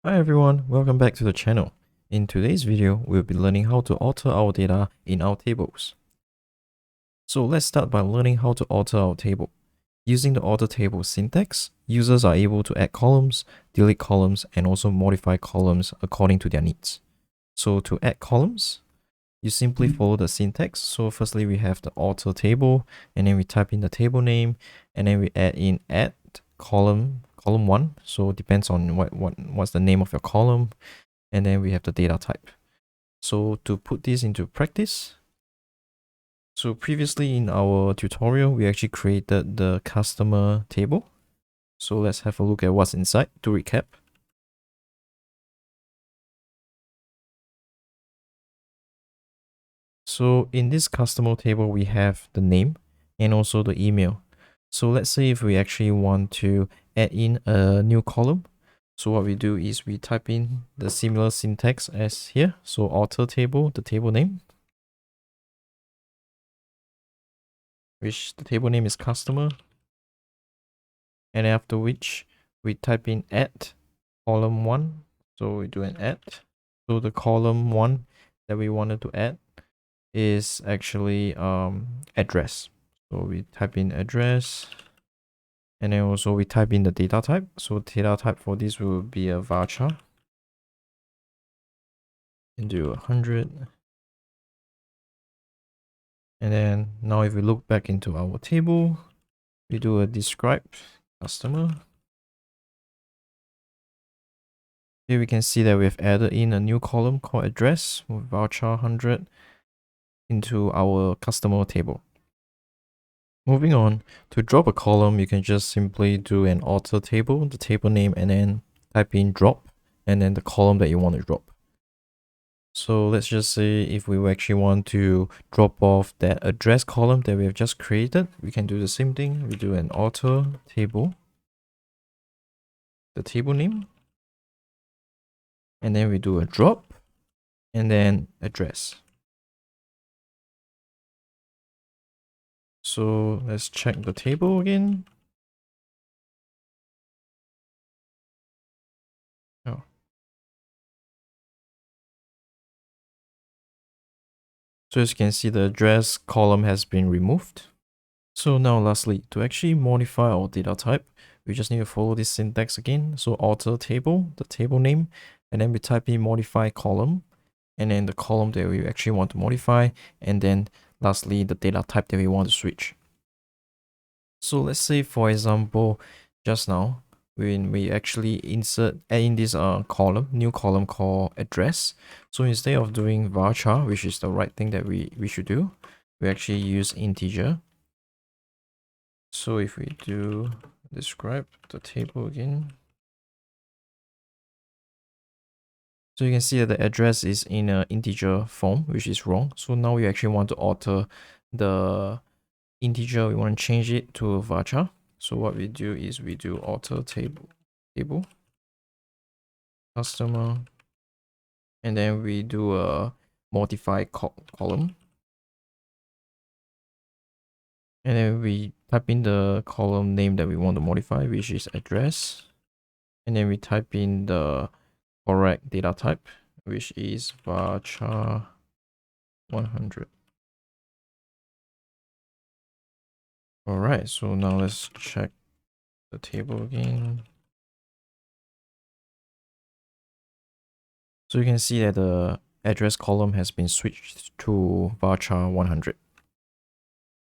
Hi everyone, welcome back to the channel. In today's video, we'll be learning how to alter our data in our tables. So let's start by learning how to alter our table. Using the alter table syntax, users are able to add columns, delete columns, and also modify columns according to their needs. So to add columns, you simply follow the syntax. So firstly, we have the alter table, and then we type in the table name, and then we add in add column 1. So it depends on what's the name of your column, and then we have the data type. So to put this into practice, so previously in our tutorial, we actually created the customer table. So let's have a look at what's inside to recap. So in this customer table, we have the name and also the email. So let's say if we actually want to add in a new column. So what we do is we type in the similar syntax as here. So alter table, the table name, which the table name is customer. And after which we type in add column 1. So we do an add. So the column 1 that we wanted to add is actually address. So we type in address, and then also we type in the data type. So data type for this will be a varchar, and do 100. And then now if we look back into our table, we do a describe customer. Here we can see that we've added in a new column called address with varchar 100 into our customer table. Moving on, to drop a column, you can just simply do an alter table, the table name, and then type in drop, and then the column that you want to drop. So let's just say if we actually want to drop off that address column that we have just created, we can do the same thing. We do an alter table, the table name, and then we do a drop, and then address. So let's check the table again. Oh. So as you can see, the address column has been removed. So now lastly, to actually modify our data type, we just need to follow this syntax again. So alter table, the table name, and then we type in modify column, and then the column that we actually want to modify, and then lastly, the data type that we want to switch. So let's say, for example, just now, when we actually add in this new column called address. So instead of doing varchar, which is the right thing that we should do, we actually use integer. So if we do describe the table again, so you can see that the address is in an integer form, which is wrong. So now we actually want to alter the integer. We want to change it to a varchar. So what we do is we do alter table customer, and then we do a modify column, and then we type in the column name that we want to modify, which is address, and then we type in the correct data type, which is varchar 100. Alright, so now let's check the table again. So you can see that the address column has been switched to varchar 100.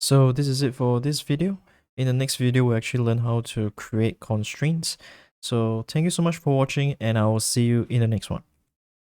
So this is it for this video. In the next video, we'll actually learn how to create constraints. So thank you so much for watching, and I will see you in the next one.